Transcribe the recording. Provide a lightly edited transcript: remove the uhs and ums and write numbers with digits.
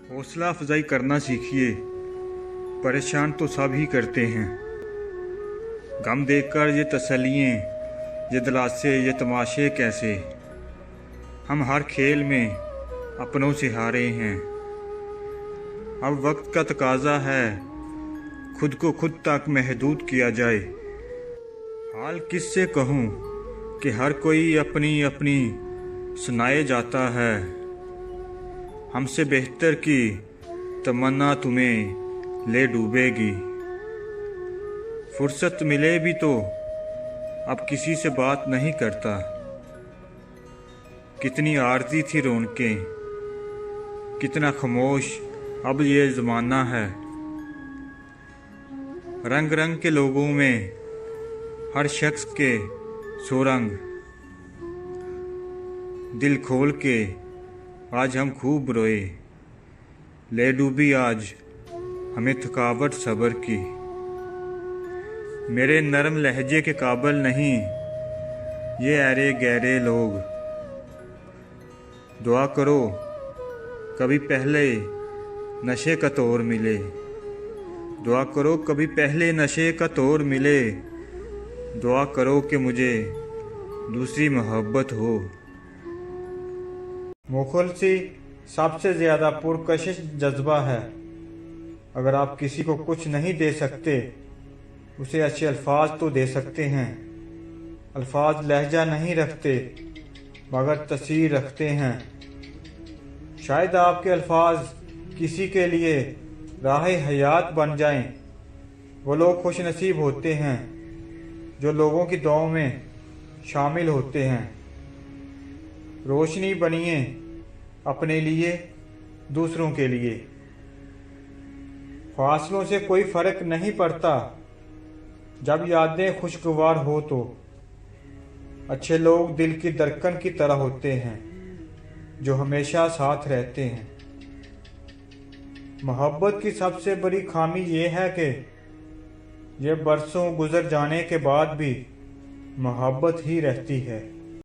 حوصلہ افزائی کرنا سیکھیے، پریشان تو سب ہی کرتے ہیں۔ غم دیکھ کر یہ تسلییں، یہ دلاسے، یہ تماشے کیسے؟ ہم ہر کھیل میں اپنوں سے ہارے ہیں۔ اب وقت کا تقاضا ہے خود کو خود تک محدود کیا جائے۔ حال کس سے کہوں کہ ہر کوئی اپنی اپنی سنائے جاتا ہے۔ ہم سے بہتر کی تمنا تمہیں لے ڈوبے گی۔ فرصت ملے بھی تو اب کسی سے بات نہیں کرتا۔ کتنی عارضی تھی رونقیں، کتنا خاموش اب یہ زمانہ ہے۔ رنگ رنگ کے لوگوں میں ہر شخص کے سو رنگ، دل کھول کے آج ہم خوب روئے، لے ڈوبی آج ہمیں تھکاوٹ صبر کی۔ میرے نرم لہجے کے قابل نہیں یہ ایرے گہرے لوگ۔ دعا کرو کبھی پہلے نشے کا طور ملے، دعا کرو کبھی پہلے نشے کا طور ملے، دعا کرو کہ مجھے دوسری محبت ہو۔ مخلصی سب سے زیادہ پرکشش جذبہ ہے۔ اگر آپ کسی کو کچھ نہیں دے سکتے، اسے اچھے الفاظ تو دے سکتے ہیں۔ الفاظ لہجہ نہیں رکھتے مگر تاثیر رکھتے ہیں۔ شاید آپ کے الفاظ کسی کے لیے راہ حیات بن جائیں۔ وہ لوگ خوش نصیب ہوتے ہیں جو لوگوں کی دعاؤں میں شامل ہوتے ہیں۔ روشنی بنیے اپنے لیے، دوسروں کے لیے۔ فاصلوں سے کوئی فرق نہیں پڑتا جب یادیں خوشگوار ہو تو۔ اچھے لوگ دل کی دھڑکن کی طرح ہوتے ہیں جو ہمیشہ ساتھ رہتے ہیں۔ محبت کی سب سے بڑی خامی یہ ہے کہ یہ برسوں گزر جانے کے بعد بھی محبت ہی رہتی ہے۔